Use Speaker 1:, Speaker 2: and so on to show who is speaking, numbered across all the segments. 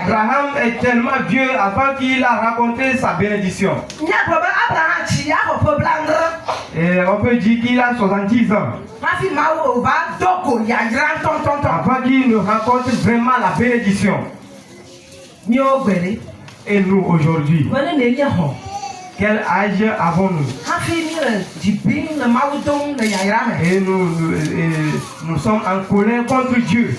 Speaker 1: Abraham est tellement vieux avant qu'il a raconté sa bénédiction. Et on peut dire qu'il a 70 ans. Avant qu'il ne raconte vraiment la bénédiction. Et nous aujourd'hui, quel âge avons-nous? Et nous sommes en colère contre Dieu.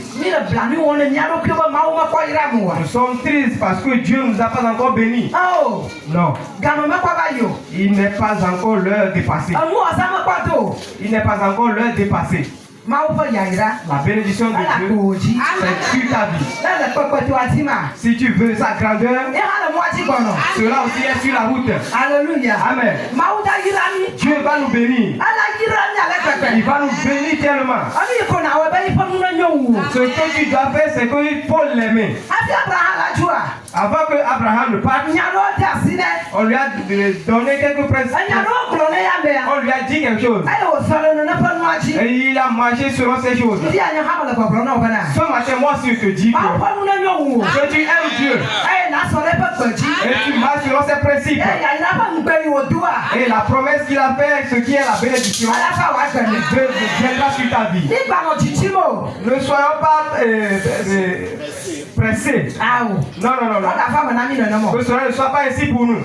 Speaker 1: Nous sommes tristes parce que Dieu ne nous a pas encore bénis. Non. Il n'est pas encore l'heure dépassée. Il n'est pas encore l'heure dépassée. La bénédiction de Dieu, c'est sur ta vie. Si tu veux sa grandeur, cela aussi est sur la route.
Speaker 2: Alléluia.
Speaker 1: Amen. Dieu va nous bénir. Il va nous bénir tellement. Ce que tu dois faire, c'est qu'il faut l'aimer. Avant que Abraham ne parte, on lui a donné quelques principes. On lui a dit quelque chose. Et il a marché selon ces choses. Ce matin, moi aussi, je te dis que tu aimes Dieu. Et tu marches selon ses principes. Et la promesse qu'il a faite, ce qui est la bénédiction, viendra sur ta vie. Ne soyons pas pressés. Non. Que cela ne soit pas ainsi pour nous.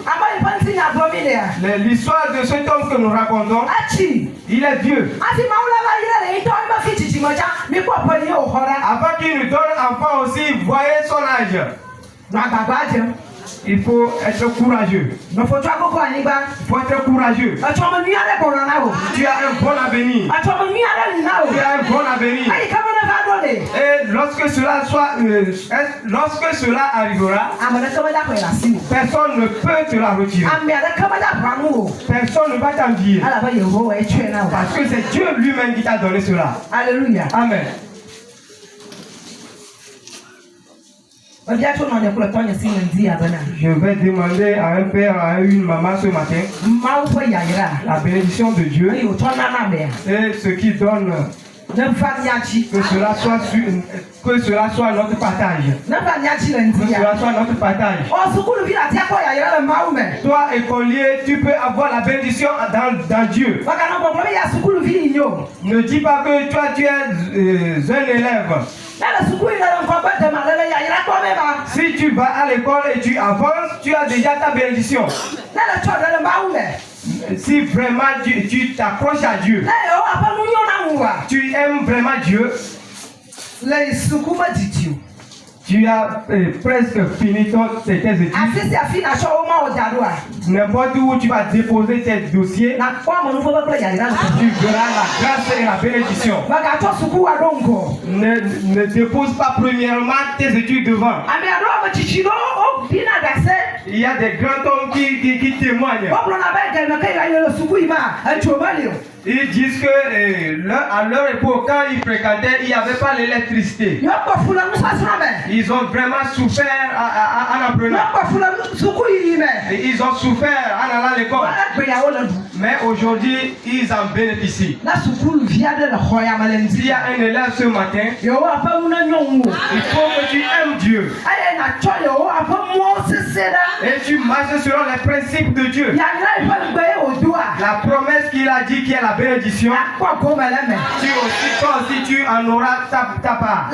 Speaker 1: L'histoire de cet homme que nous racontons, il est Dieu. Avant qu'il nous donne enfant aussi, voyez son âge. Il faut être courageux. Il faut être courageux. Tu as un bon avenir. Tu as un bon avenir. Et lorsque cela arrivera, personne ne peut te la retirer. Personne ne va t'envier. Parce que c'est Dieu lui-même qui t'a donné cela.
Speaker 2: Alléluia.
Speaker 1: Amen. Je vais demander à un père, à une maman ce matin la bénédiction de Dieu et ce qui donne que cela soit notre partage. Que cela soit notre partage. Toi, écolier, tu peux avoir la bénédiction dans Dieu. Ne dis pas que toi, tu es un élève. Si tu vas à l'école et tu avances, tu as déjà ta bénédiction. Si vraiment tu t'accroches à Dieu, tu aimes vraiment Dieu, tu as presque fini tes études. N'importe où tu vas déposer tes dossiers, tu verras la grâce et la bénédiction. Ne dépose pas premièrement tes études devant. Il y a des grands hommes qui témoignent. Ils disent que à leur époque, quand ils fréquentaient, il n'y avait pas l'électricité. Ils ont vraiment souffert en apprenant. Ils ont souffert en allant à l'école. Mais aujourd'hui, ils en bénéficient. S'il y a un élève ce matin, il faut que tu aimes Dieu. Et tu marches selon les principes de Dieu. La promesse qu'il a dit qui est la bénédiction, toi aussi tu en auras ta part.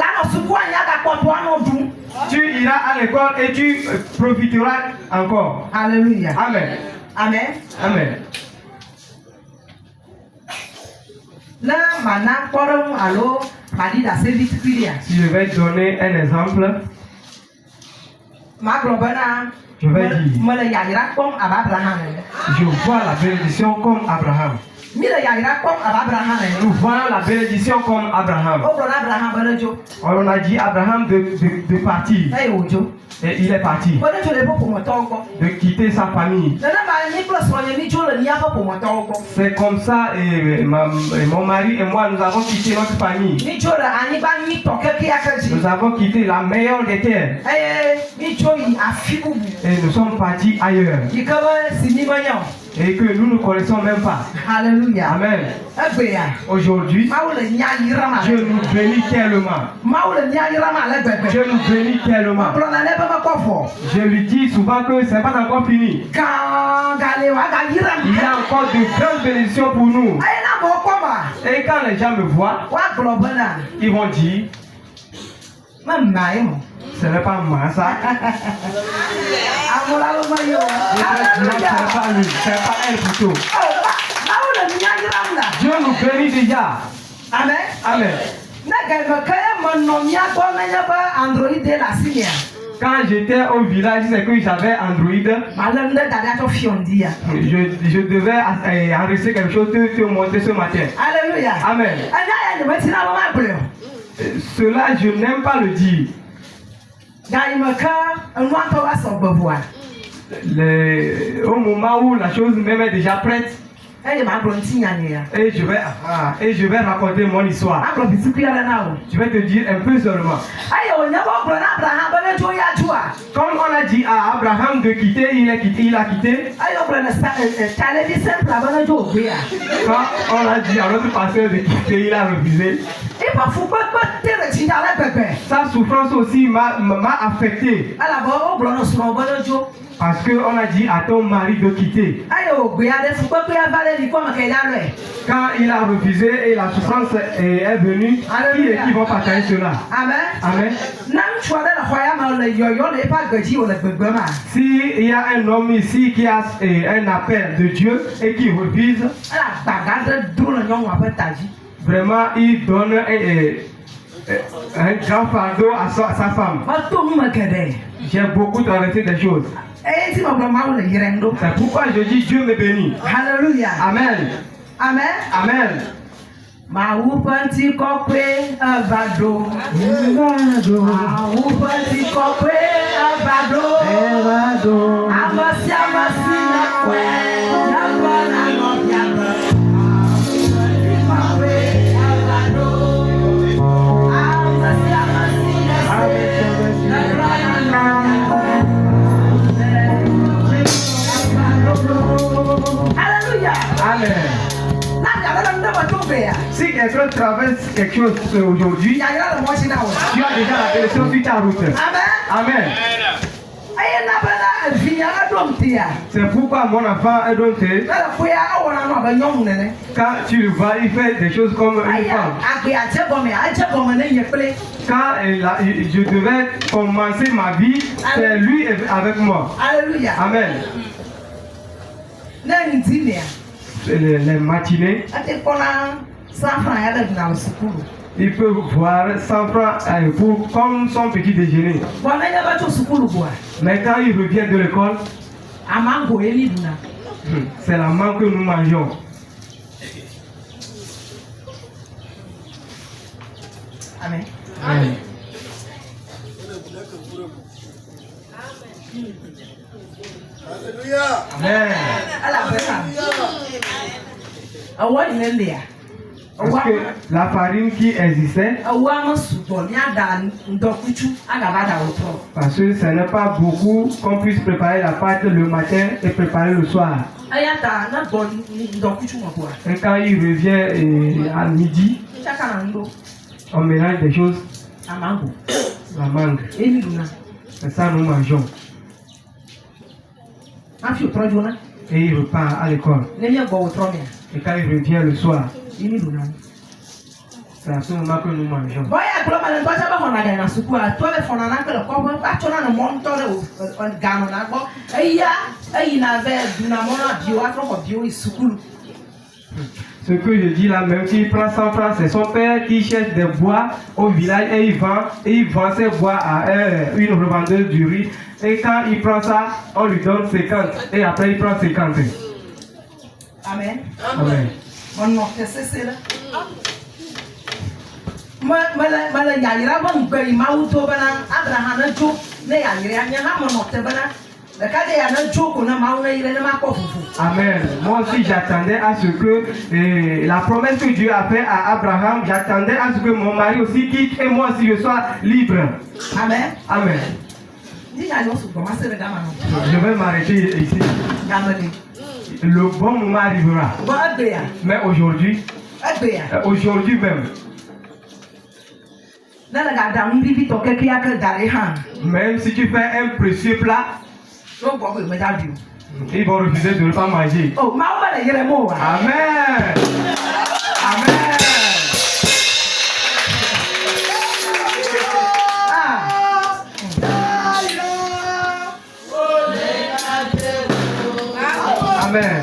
Speaker 1: Tu iras à l'école et tu profiteras encore.
Speaker 2: Alléluia.
Speaker 1: Amen.
Speaker 2: Amen.
Speaker 1: Amen. Si je vais donner un exemple, je vais dire, je vois la bénédiction comme Abraham. Nous voyons la bénédiction comme Abraham. On a dit Abraham de partir. Et il est parti. De quitter sa famille. C'est comme ça, et mon mari et moi, nous avons quitté notre famille. Nous avons quitté la meilleure des terres. Et nous sommes partis ailleurs. Et que nous ne connaissons même pas.
Speaker 2: Alléluia.
Speaker 1: Amen. Aujourd'hui, Dieu nous bénit tellement. Dieu nous bénit tellement. Je lui dis souvent que ce n'est pas encore fini. Il y a encore de grandes bénédictions pour nous. Et quand les gens me voient, ils vont dire, ce n'est pas moi ça. Ce n'est pas lui, ce n'est pas elle plutôt. Dieu nous bénit déjà.
Speaker 2: Amen.
Speaker 1: Amen. Quand j'étais au village, c'est que j'avais Android. Je devais enregistrer quelque chose te montrer ce matin.
Speaker 2: Alléluia.
Speaker 1: Amen. Cela, je n'aime pas le dire. Au moment où la chose même est déjà prête, et je vais raconter mon histoire. Je vais te dire un peu seulement. Comme on a dit à Abraham de quitter, il a quitté. Quand on a dit à notre pasteur de quitter, il a refusé. Sa souffrance aussi m'a affecté. Parce qu'on a dit à ton mari de quitter. Quand il a refusé et la souffrance est venue, qui vont partager cela? Amen. Amen. S'il y a un homme ici qui a un appel de Dieu et qui refuse, vraiment il donne un grand fardeau à sa femme. J'ai beaucoup traversé des choses. C'est pourquoi je dis Dieu me bénit.
Speaker 2: Alléluia.
Speaker 1: Amen.
Speaker 2: Amen.
Speaker 1: Amen. Amen. Si quelqu'un traverse quelque chose aujourd'hui, tu as déjà la bénédiction sur ta route. Amen. C'est pourquoi mon enfant est dompté. Quand tu le vois, il fait des choses comme une femme. Quand je devais commencer ma vie, c'est lui avec moi.
Speaker 2: Alléluia.
Speaker 1: Amen. Les matinées, il peut voir 100 francs comme son petit déjeuner. Mais quand il revient de l'école, c'est la mangue que nous mangeons.
Speaker 2: Amen.
Speaker 1: Amen. Amen. Parce que la farine qui existait, parce que ce n'est pas beaucoup qu'on puisse préparer la pâte le matin et préparer le soir. Et quand il revient à midi, on mélange des choses. La mangue. C'est ça nous mangeons. Et il repart à l'école. Et quand il revient le soir, c'est à ce moment que nous mangeons. Ce que je dis là, même s'il prend 100 francs, c'est son père qui cherche des bois au village et il vend ses bois à une revendeuse du riz. Et quand il prend ça, on lui donne 50 et après il prend 50.
Speaker 2: Amen.
Speaker 1: Amen. Amen. Moi aussi j'attendais à ce que la promesse que Dieu a faite à Abraham, j'attendais à ce que mon mari aussi quitte et moi aussi je sois libre.
Speaker 2: Amen.
Speaker 1: Amen. Je vais m'arrêter ici. le bon moment arrivera. Mais aujourd'hui même. Même si tu fais un précieux plat, ils vont refuser de ne pas manger. Amen. Amen. Amen.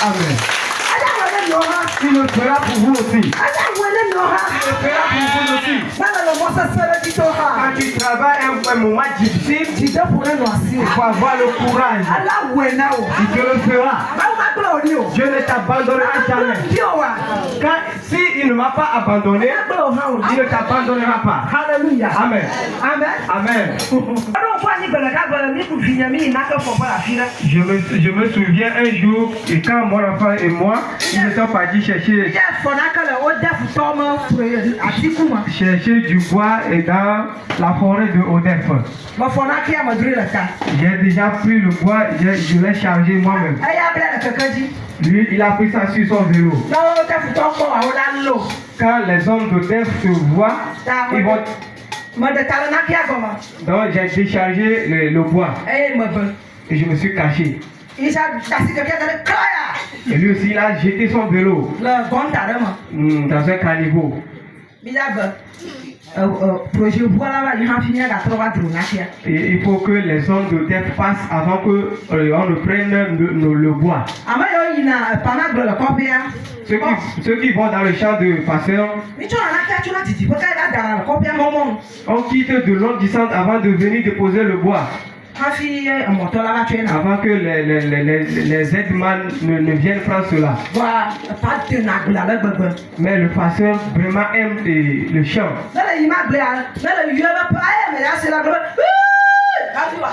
Speaker 1: Amen. Il le fera pour vous aussi. Il le fera pour vous aussi. Quand tu travailles un moment difficile, il faut avoir le courage. Il te le fera. Dieu ne t'abandonnera jamais. Si il ne m'a pas abandonné, il ne t'abandonnera pas.
Speaker 2: Alléluia.
Speaker 1: Amen.
Speaker 2: Amen.
Speaker 1: Amen. Je me souviens un jour, et quand mon enfant et moi, ils étaient partis chercher du bois et dans la forêt de Odef. J'ai déjà pris le bois, je l'ai chargé moi-même. Lui, il a pris ça sur son vélo. Quand les hommes d'Odef se voient, ils vont... Donc j'ai déchargé le bois et je me suis caché. Et lui aussi, il a jeté son vélo dans un caniveau. Et il faut que les hommes de terre passent avant qu'on ne prenne le bois. Ceux qui vont dans le champ de passeurs, on quitte de longues distances avant de venir déposer le bois. Avant que les aides-man ne viennent prendre cela. Mais le pasteur vraiment aime le chant.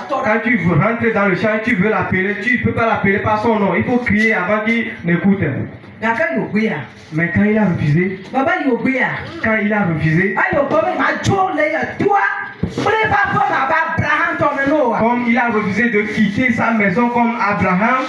Speaker 1: Quand tu veux rentrer dans le champ, tu veux l'appeler, tu ne peux pas l'appeler par son nom. Il faut crier avant qu'il n'écoute. Mais quand il a refusé, comme il a refusé de quitter sa maison comme Abraham,